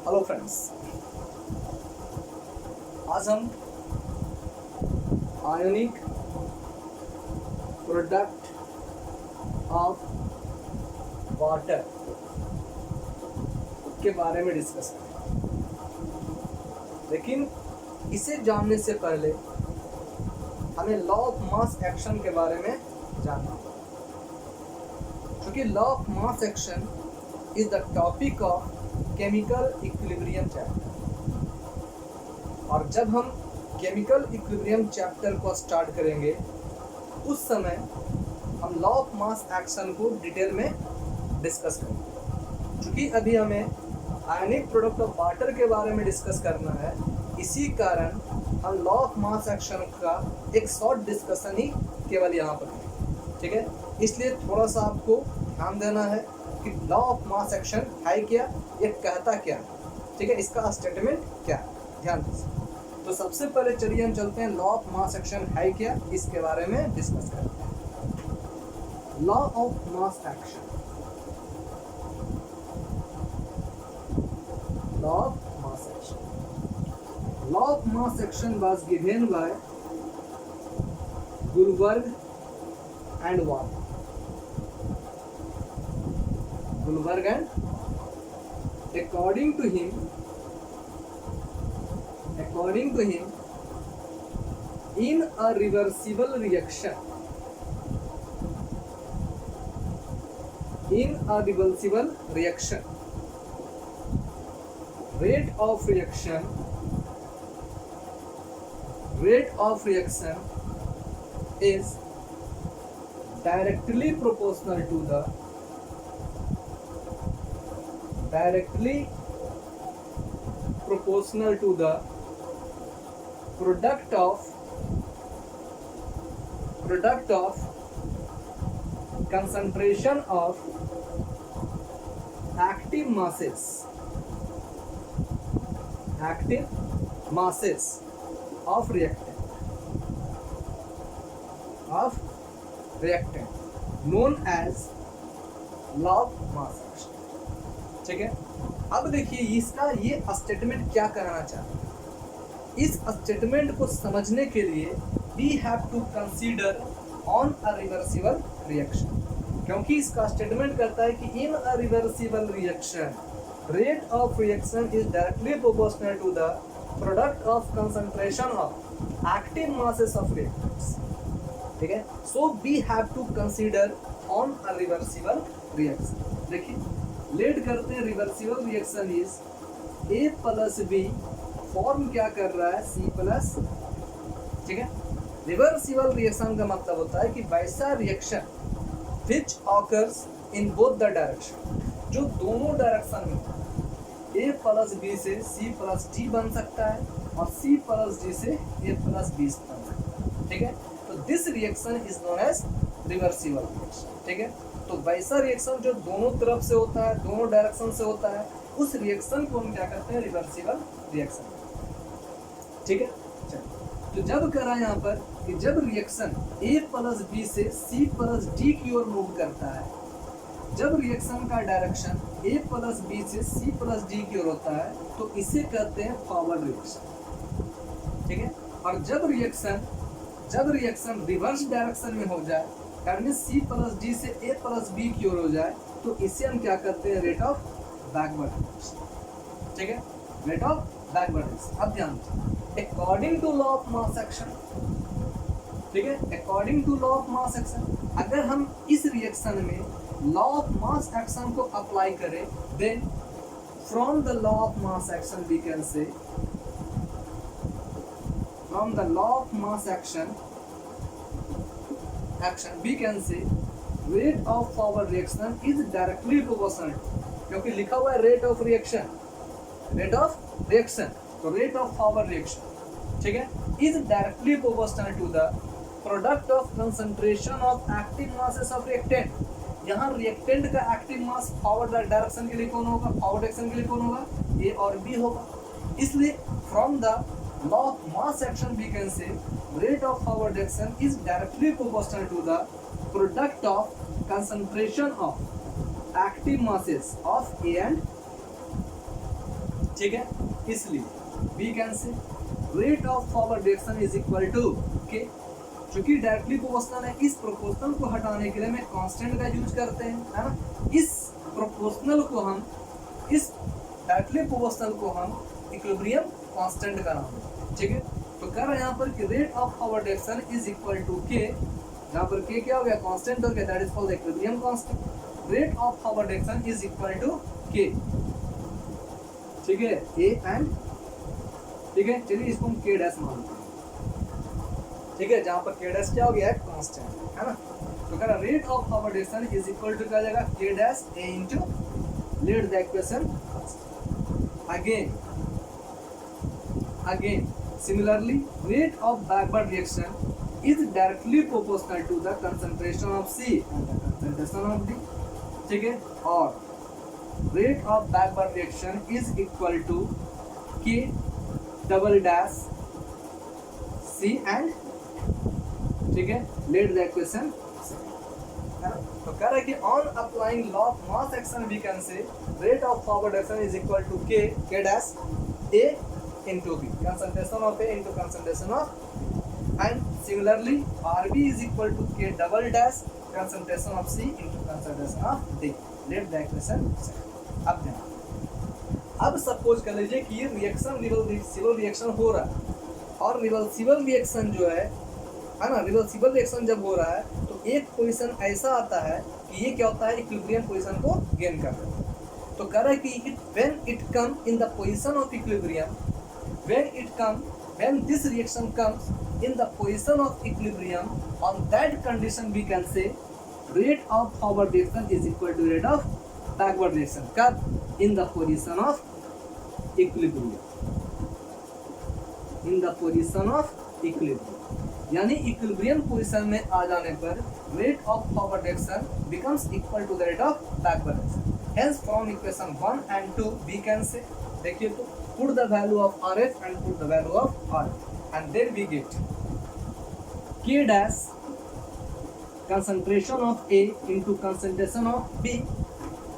Hello friends, आज हम ionic product of water के बारे में डिस्कस करेंगे। लेकिन इसे जानने से पहले हमें लॉ ऑफ मास एक्शन के बारे में जानना होगा, क्योंकि law of mass action is the topic of chemical equilibrium chapter. और जब हम केमिकल इक्विलिब्रियम चैप्टर को स्टार्ट करेंगे उस समय हम लॉ ऑफ मास एक्शन को डिटेल में डिस्कस करेंगे। क्योंकि अभी हमें आयनिक प्रोडक्ट ऑफ वाटर के बारे में डिस्कस करना है, इसी कारण हम लॉ ऑफ मास एक्शन का एक शॉर्ट डिस्कशन ही केवल यहाँ पर करेंगे। ठीक है, इसलिए थोड़ा सा आपको ध्यान देना है कि लॉ ऑफ मास एक्शन है क्या, ये कहता क्या है। ठीक है, इसका स्टेटमेंट क्या है, ध्यान दीजिए। तो सबसे पहले चलिए हम चलते हैं लॉ ऑफ मास एक्शन है क्या, इसके बारे में डिस्कस करते हैं। Law of mass action, law of mass action, law of mass action was given by Gutenberg and Watt. Gutenberg and according to him, in a reversible reaction, rate of reaction is directly proportional to the product of concentration of active masses of reactant known as law of mass action। ठीक है, अब देखिए इसका ये statement क्या कराना चाहता है। इस स्टेटमेंट को समझने के लिए we have to consider on a reversible reaction, क्योंकि इसका स्टेटमेंट करता है कि in a reversible reaction rate of reaction is directly proportional to the product of concentration of active masses of reactants. ठीक है, so we have to consider on a reversible reaction. देखिए let करते हैं, reversible reaction is A plus B form क्या कर रहा है, C plus. ठीक है, रिवर्सिबल रिएक्शन का मतलब होता है कि वैसा reaction which occurs in both the direction, जो दोनों डायरेक्शन में ए प्लस बी से सी प्लस डी बन सकता है और सी प्लस डी से ए प्लस बी बन सकता है। ठीक है, तो this reaction is known as reversible reaction. ठीक है, तो वैसा रिएक्शन जो दोनों तरफ से होता है, दोनों डायरेक्शन से होता है, उस रिएक्शन को हम क्या कहते हैं, रिवर्सिबल रिएक्शन। ठीक है, चलिए तो जब करा यहाँ पर कि जब रिएक्शन ए प्लस बी से सी प्लस डी की ओर मूव करता है, जब रिएक्शन का डायरेक्शन ए प्लस बी से सी प्लस डी की ओर होता है तो इसे कहते हैं फॉरवर्ड रिएक्शन। ठीक है, और जब रिएक्शन रिवर्स डायरेक्शन में हो जाए, यानी सी प्लस डी से ए प्लस बी की ओर हो जाए, तो इसे हम क्या करते हैं, रेट ऑफ बैकवर्ड रिएक्शन। ठीक है, रेट ऑफ बैकवर्ड रिएक्शन। अब ध्यान दीजिए, according to law of mass action, ठीक है, according to law of mass action, अगर हम इस रिएक्शन में लॉ ऑफ मास एक्शन को अप्लाई करें, then from the law of mass action we can say, from the law of mass action we can say rate of forward reaction is directly proportional, क्योंकि लिखा हुआ है rate of reaction, तो rate of forward reaction, ठीक है, is directly proportional to the product of concentration of active masses of reactant। यहाँ reactant का active mass forward direction के लिए कौन होगा, फॉरवर्ड डायरेक्शन के लिए कौन होगा, ए और बी होगा। इसलिए from the law of mass action we can say rate of forward reaction is directly proportional to the product of concentration of active masses of A and ठीक है, इसलिए we can say rate of forward direction is equal to K, क्योंकि directly proportional है, इस proportional को हटाने के लिए मैं कांस्टेंट का यूज करते हैं, है ना। इस प्रोपोर्शनल को हम, इस डायरेक्टली प्रोपोर्शनल को हम इक्विलिब्रियम कांस्टेंट का नाम है, ठीक है। तो कह रहा है यहाँ पर कि rate of forward direction is equal to K, यहाँ पर के क्या हो गया, कांस्टेंट हो गया, that is called equilibrium constant. Rate of forward direction is equal to K, ठीक है, ए एंड, ठीक है। चलिए इसको हम के डैश मानते हैं, ठीक है, जहां पर के डैश क्या हो गया है, कांस्टेंट, है ना। तो कह रहा rate of forward direction is equal to क्या जाएगा, K dash A into, let the equation again similarly rate of backward reaction is directly proportional to the concentration of C and the concentration of D, ठीक है। और rate of backward reaction is equal to K double dash C and, ठीक है, let the equation, तो कह रहा है कि on applying law of mass action we can say rate of forward action is equal to K dash A into B, concentration of A into concentration of, and similarly RB is equal to K double dash concentration of C into concentration of D. Let the equation set. अब ध्यान, अब suppose कर लीजिए कि ये reaction reversible reaction हो रहा है, और रिवर्सिबल रिएक्शन जो है ना, रिवर्सिबल रिएक्शन जब हो रहा है तो एक पोजीशन ऐसा आता है कि ये क्या होता है, इक्विलिब्रियम पोजीशन को गेन कर लेता है। तो कह रहा है कि when it come in the position of equilibrium, when this reaction comes in the position of equilibrium, on that condition we can say rate of forward reaction is equal to rate of backward reaction, कब, in the position of equilibrium, in the position of equilibrium, यानी equilibrium position में आ जाने पर rate of forward reaction becomes equal to the rate of backward reaction. Hence from equation 1 and 2 we can say, देखिए तो put the value of RF and put the value of RF, and then we get K dash concentration of A into concentration of B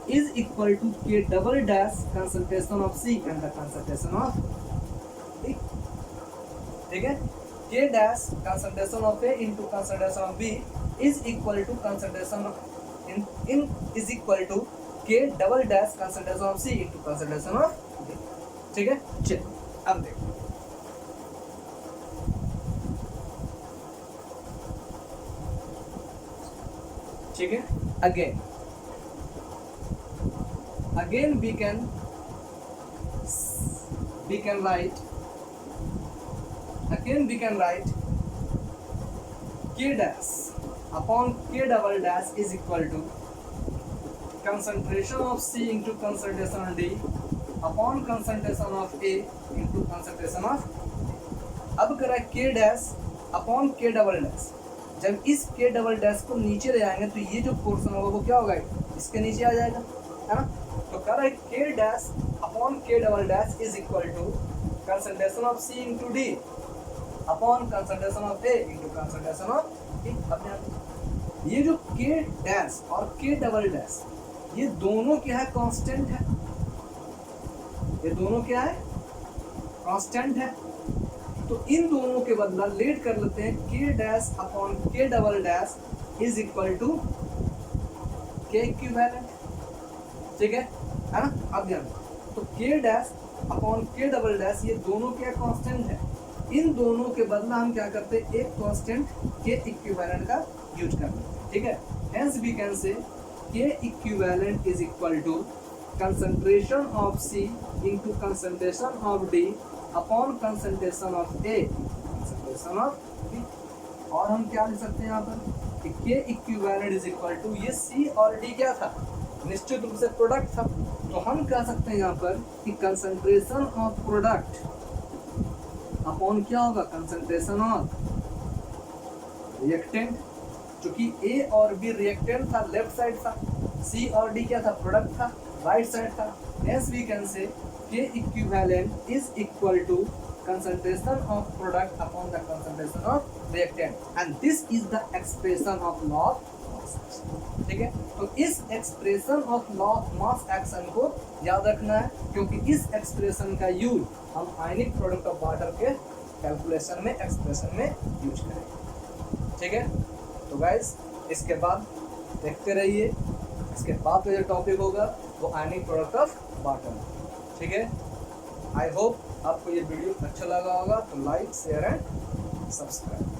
is equal to K double dash concentration of C and the concentration of D, ठीक है। K dash concentration of A into concentration of B is equal to concentration of in is equal to K double dash concentration of C into concentration of D, ठीक है। चलिए अब देखो, ठीक है, again we can write, again we can write K dash upon K double dash is equal to concentration of C into concentration of D upon concentration of A into concentration of, अब करा के dash upon K double dash, जब इस के double dash को नीचे ले जाएंगे तो ये जो पोर्शन होगा वो क्या होगा, इसके नीचे आ जाएगा, है ना। तो कह रहा है K dash upon K double dash is equal to concentration of C into D upon concentration of A into concentration of D. अब ये जो के डैश और के डबल डैश ये दोनों क्या है, कांस्टेंट है, ये दोनों क्या है, कांस्टेंट है। तो इन दोनों के बदला लेट कर लेते हैं K dash upon K double dash is equal to K equivalent, ठीक है ना। अब ध्यान, तो K dash upon K double dash ये दोनों क्या कांस्टेंट है, इन दोनों के बदला हम क्या करते हैं, एक कांस्टेंट के इक्विवेलेंट का यूज करते हैं, ठीक है। Hence we can say K equivalent is equal to concentration of C into concentration of D upon concentration of A concentration of B। और हम क्या लिख सकते हैं यहाँ पर कि K equivalent is equal to, ये C और D क्या था, निश्चित रूप से प्रोडक्ट था, तो हम कह सकते हैं यहाँ पर कि कंसंट्रेशन ऑफ प्रोडक्ट अपॉन क्या होगा, कंसंट्रेशन ऑफ रिएक्टेंट, चूंकि A और B रिएक्टेंट था, लेफ्ट साइड था, C और D क्या था, प्रोडक्ट था, राइट साइड था। Hence we can say K equivalent is equal to concentration of product upon the concentration of reactant, and this is the expression of law of mass action. ठीक है, तो इस expression of law of mass action को याद रखना है, क्योंकि इस एक्सप्रेशन का यूज हम आयनिक प्रोडक्ट ऑफ वाटर के कैलकुलेशन में, एक्सप्रेशन में यूज करेंगे। ठीक है, तो गाइस इसके बाद देखते रहिए, इसके बाद जो टॉपिक होगा वो आयनिक प्रोडक्ट ऑफ वाटर। ठीक है, आई होप आपको ये वीडियो अच्छा लगा होगा, तो लाइक शेयर एंड सब्सक्राइब।